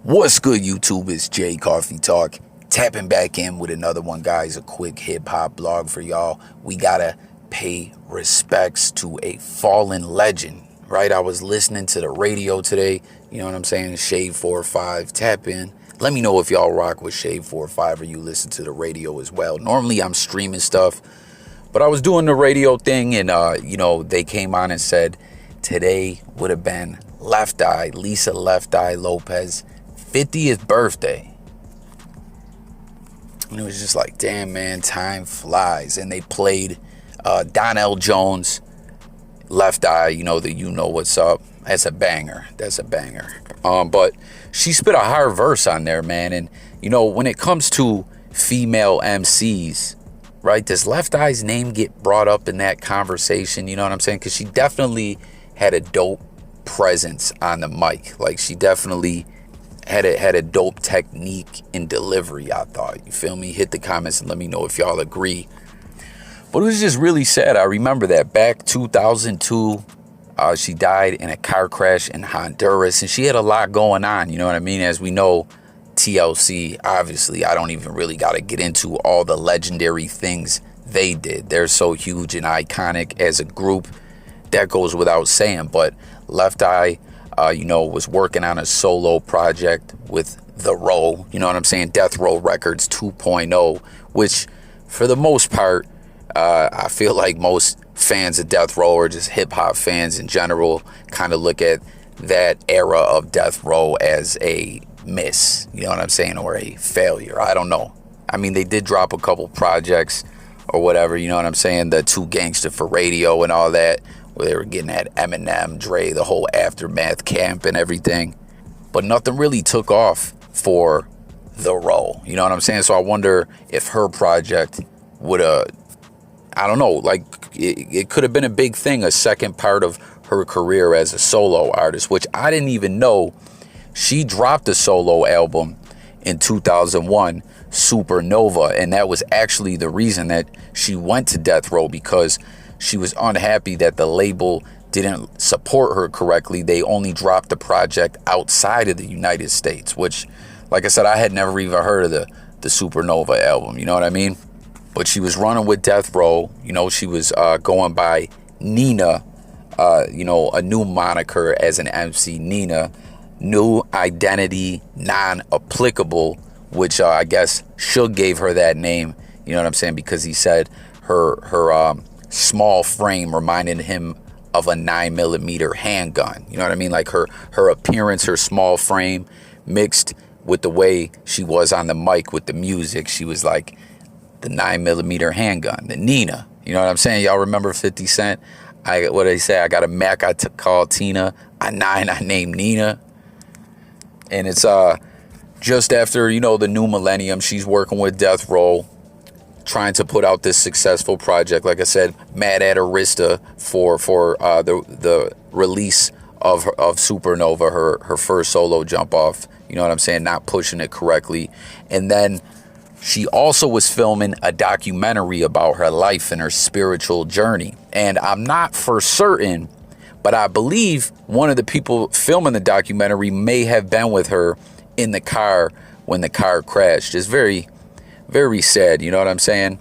What's good, YouTube? It's J Coffee Talk. Tapping back in with another one, guys. A quick hip-hop blog for y'all. We gotta pay respects to a fallen legend, right? I was listening to the radio today. You know what I'm saying? Shade 4-5. Tap in. Let me know if y'all rock with Shade 4-5 or you listen to the radio as well. Normally, I'm streaming stuff, but I was doing the radio thing, and, they came on and said today would have been Left Eye, Lisa Left Eye Lopes' 50th birthday. And it was just like, damn, man, time flies. And they played Donell Jones, Left Eye, you know what's up. That's a banger. But she spit a hard verse on there, man. And, when it comes to female MCs, right, does Left Eye's name get brought up in that conversation? You know what I'm saying? Because she definitely had a dope presence on the mic. Like, she definitely had a dope technique in delivery, I thought. You feel me? Hit the comments and let me know if y'all agree. But it was just really sad. I remember that back 2002, she died in a car crash in Honduras, and she had a lot going on, you know what I mean? As we know, TLC, obviously, I don't even really got to get into all the legendary things they did. They're so huge and iconic as a group. That goes without saying. But Left Eye, was working on a solo project with The Row, you know what I'm saying? Death Row Records 2.0, which for the most part, I feel like most fans of Death Row or just hip hop fans in general kind of look at that era of Death Row as a miss, you know what I'm saying? Or a failure. I don't know. I mean, they did drop a couple projects or whatever, you know what I'm saying? The Two Gangsta for Radio and all that, where they were getting at Eminem, Dre, the whole Aftermath camp and everything. But nothing really took off for The Row. You know what I'm saying? So I wonder if her project would have, I don't know, like it could have been a big thing, a second part of her career as a solo artist, which I didn't even know. She dropped a solo album in 2001, Supernova, and that was actually the reason that she went to Death Row, because she was unhappy that the label didn't support her correctly. They only dropped the project outside of the United States, which, like I said, I had never even heard of the Supernova album, you know what I mean? But she was running with Death Row, she was going by Nina, a new moniker as an MC, Nina, new identity, non-applicable, which I guess Suge gave her that name, you know what I'm saying? Because he said her small frame reminded him of a 9mm handgun. You know what I mean? Like her appearance, her small frame mixed with the way she was on the mic with the music. She was like the 9mm handgun, the Nina. You know what I'm saying? Y'all remember 50 Cent? What did he say? I got a Mac I called Tina, a 9 I named Nina. And it's just after, the new millennium, she's working with Death Row, trying to put out this successful project. Like I said, mad at Arista for the release of Supernova, her first solo jump off. You know what I'm saying? Not pushing it correctly. And then she also was filming a documentary about her life and her spiritual journey. And I'm not for certain, but I believe one of the people filming the documentary may have been with her in the car when the car crashed. It's very, very sad, you know what I'm saying?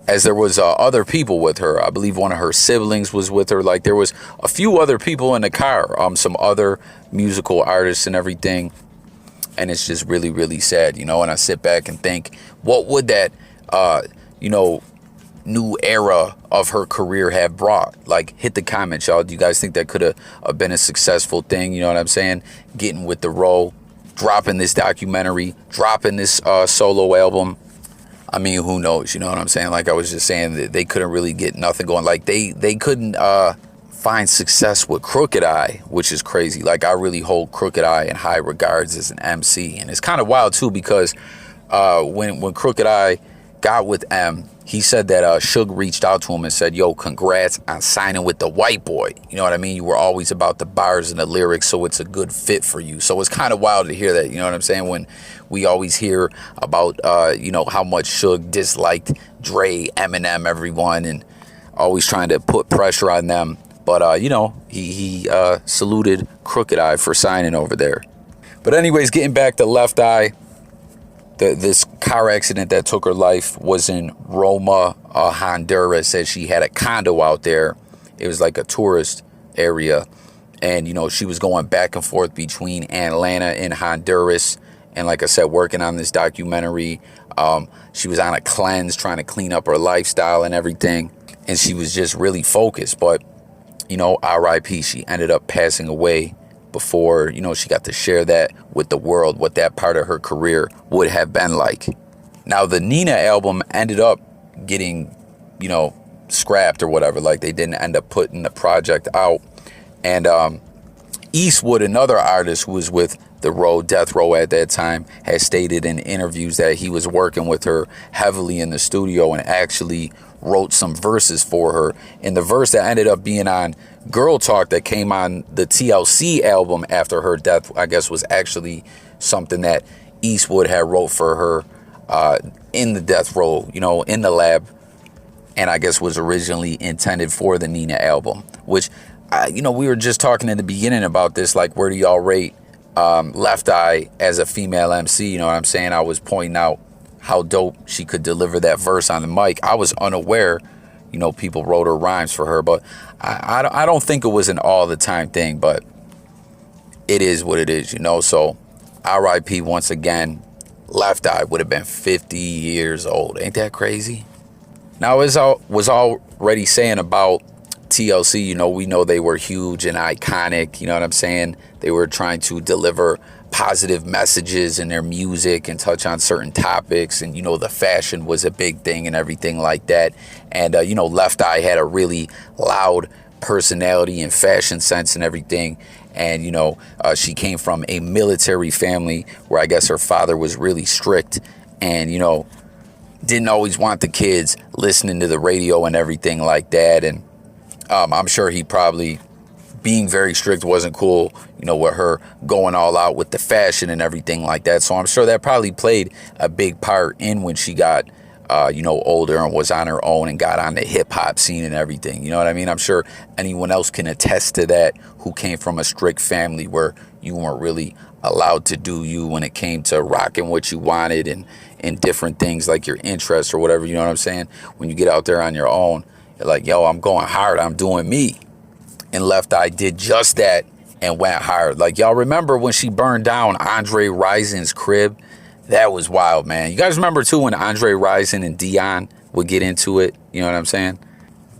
As there was other people with her. I believe one of her siblings was with her. Like, there was a few other people in the car, some other musical artists and everything. And it's just really, really sad, and I sit back and think, what would that, new era of her career have brought? Like, hit the comments, y'all. Do you guys think that could have been a successful thing? You know what I'm saying? Getting with The Row, dropping this documentary, dropping this solo album. I mean, who knows? You know what I'm saying? Like I was just saying, that they couldn't really get nothing going. Like they couldn't find success with Crooked Eye, which is crazy. Like, I really hold Crooked Eye in high regards as an MC. And it's kind of wild too, because when Crooked Eye got with M, he said that Suge reached out to him and said, yo, congrats on signing with the white boy. You know what I mean? You were always about the bars and the lyrics, so it's a good fit for you. So it's kind of wild to hear that, you know what I'm saying? When we always hear about, how much Suge disliked Dre, Eminem, everyone, and always trying to put pressure on them. But, he saluted Crooked Eye for signing over there. But anyways, getting back to Left Eye, this car accident that took her life was in Roma, Honduras. Said she had a condo out there. It was like a tourist area. And, you know, she was going back and forth between Atlanta and Honduras. And like I said, working on this documentary. She was on a cleanse, trying to clean up her lifestyle and everything. And she was just really focused. But, you know, RIP, she ended up passing away before, you know, she got to share that with the world, what that part of her career would have been like. Now, the Nina album ended up getting, you know, scrapped or whatever. Like, they didn't end up putting the project out. And Eastwood, another artist who was with Death Row at that time, has stated in interviews that he was working with her heavily in the studio and actually wrote some verses for her. And the verse that ended up being on Girl Talk that came on the TLC album after her death, I guess, was actually something that Eastwood had wrote for her in the Death Row, you know, in the lab. And I guess was originally intended for the Nina album, which, you know, we were just talking in the beginning about this, like, where do y'all rate Left Eye as a female MC? You know what I'm saying? I was pointing out how dope she could deliver that verse on the mic. I was unaware, you know, people wrote her rhymes for her, but I don't think it was an all the time thing, but it is what it is, you know. So RIP once again. Left Eye would have been 50 years old. Ain't that crazy? Now, as I was already saying about TLC, you know, we know they were huge and iconic, you know what I'm saying? They were trying to deliver positive messages in their music and touch on certain topics. And, you know, the fashion was a big thing and everything like that. And, you know, Left Eye had a really loud personality and fashion sense and everything. And, you know, she came from a military family where I guess her father was really strict and, you know, didn't always want the kids listening to the radio and everything like that. And I'm sure he probably, being very strict, wasn't cool, you know, with her going all out with the fashion and everything like that. So I'm sure that probably played a big part in when she got, you know, older and was on her own and got on the hip hop scene and everything. You know what I mean? I'm sure anyone else can attest to that who came from a strict family where you weren't really allowed to do you when it came to rocking what you wanted and different things like your interests or whatever. You know what I'm saying? When you get out there on your own, you're like, yo, I'm going hard. I'm doing me. And Left Eye did just that and went hard. Like, y'all remember when she burned down Andre Rison's crib? That was wild, man. You guys remember, too, when Andre Rison and Dion would get into it? You know what I'm saying?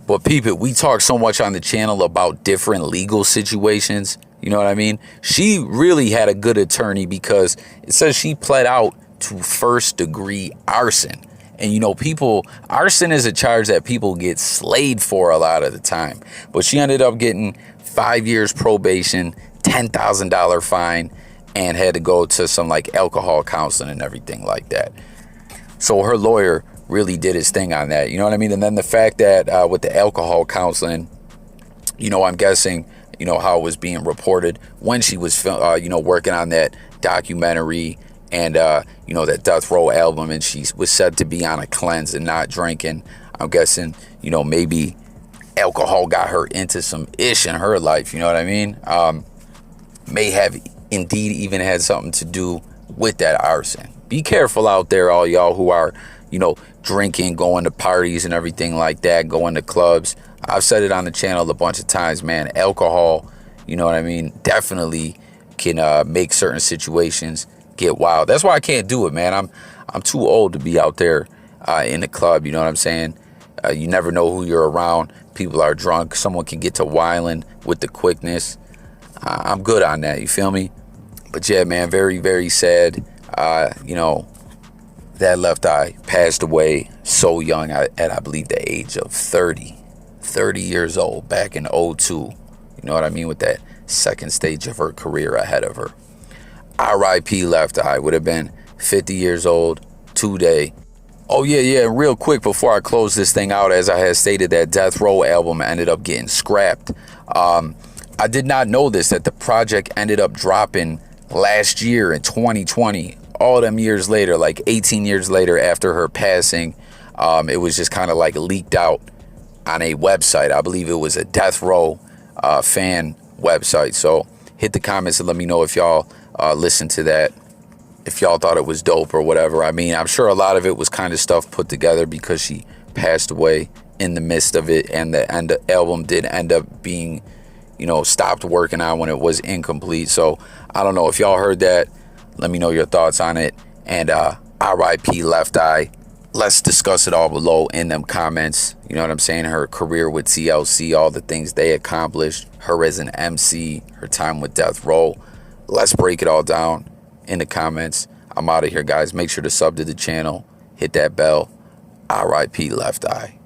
But peep it, we talk so much on the channel about different legal situations. You know what I mean? She really had a good attorney because it says she pled out to first-degree arson. And, you know, arson is a charge that people get slayed for a lot of the time. But she ended up getting 5 years probation, $10,000 fine, and had to go to some, like, alcohol counseling and everything like that. So her lawyer really did his thing on that. You know what I mean? And then the fact that with the alcohol counseling, you know, I'm guessing, you know, how it was being reported when she was, you know, working on that documentary and, you know, that Death Row album, and she was said to be on a cleanse and not drinking. I'm guessing, you know, maybe alcohol got her into some ish in her life, you know what I mean? May have indeed even had something to do with that arson. Be careful out there, all y'all who are, you know, drinking, going to parties and everything like that, going to clubs. I've said it on the channel a bunch of times, man. Alcohol, you know what I mean, definitely can make certain situations get wild. That's why I can't do it, man. I'm too old to be out there in the club, you know what I'm saying? You never know who you're around. People are drunk. Someone can get to wilding with the quickness. I'm good on that, you feel me? But yeah, man, very, very sad. You know, that Left Eye passed away so young at, I believe, the age of 30 years old back in '02. You know what I mean? With that second stage of her career ahead of her. RIP Left Eye, would have been 50 years old today. Oh, yeah, real quick before I close this thing out, as I had stated, that Death Row album ended up getting scrapped. I did not know this, that the project ended up dropping last year in 2020, all them years later, like 18 years later after her passing. It was just kind of like leaked out on a website. I believe it was a Death Row fan website. So hit the comments and let me know if y'all listen to that if y'all thought it was dope or whatever. I mean, I'm sure a lot of it was kind of stuff put together because she passed away in the midst of it, and the album did end up being, you know, stopped working on when it was incomplete. So I don't know if y'all heard that. Let me know your thoughts on it. And R.I.P. Left Eye. Let's discuss it all below in them comments. You know what I'm saying? Her career with TLC, all the things they accomplished, her as an MC, her time with Death Row. Let's break it all down in the comments. I'm out of here, guys. Make sure to sub to the channel. Hit that bell. R.I.P. Left Eye.